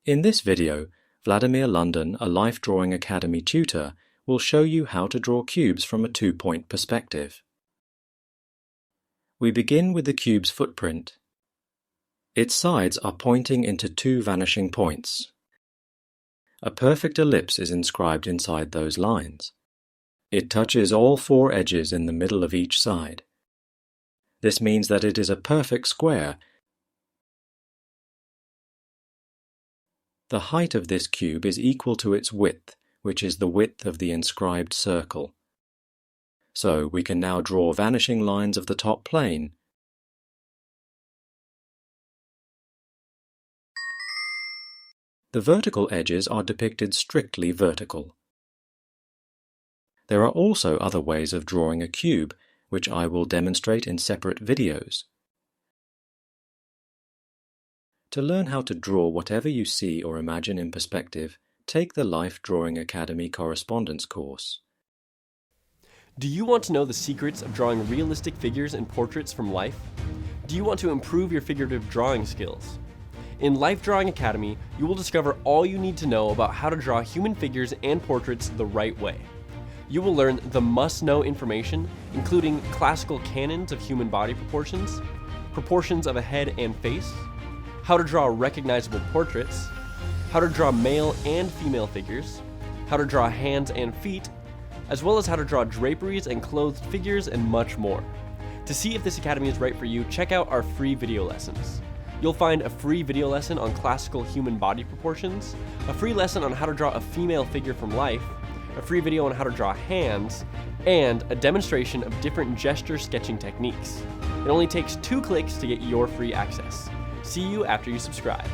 In this video, Vladimir London, a Life Drawing Academy tutor, will show you how to draw cubes from a two-point perspective. We begin with the cube's footprint. Its sides are pointing into two vanishing points. A perfect ellipse is inscribed inside those lines. It touches all four edges in the middle of each side. This means that it is a perfect square. The height of this cube is equal to its width, which is the width of the inscribed circle. So we can now draw vanishing lines of the top plane. The vertical edges are depicted strictly vertical. There are also other ways of drawing a cube, which I will demonstrate in separate videos. To learn how to draw whatever you see or imagine in perspective, take the Life Drawing Academy correspondence course. Do you want to know the secrets of drawing realistic figures and portraits from life? Do you want to improve your figurative drawing skills? In Life Drawing Academy, you will discover all you need to know about how to draw human figures and portraits the right way. You will learn the must-know information, including classical canons of human body proportions, proportions of a head and face, how to draw recognizable portraits, how to draw male and female figures, how to draw hands and feet, as well as how to draw draperies and clothed figures and much more. To see if this academy is right for you, check out our free video lessons. You'll find a free video lesson on classical human body proportions, a free lesson on how to draw a female figure from life, a free video on how to draw hands, and a demonstration of different gesture sketching techniques. It only takes 2 clicks to get your free access. See you after you subscribe.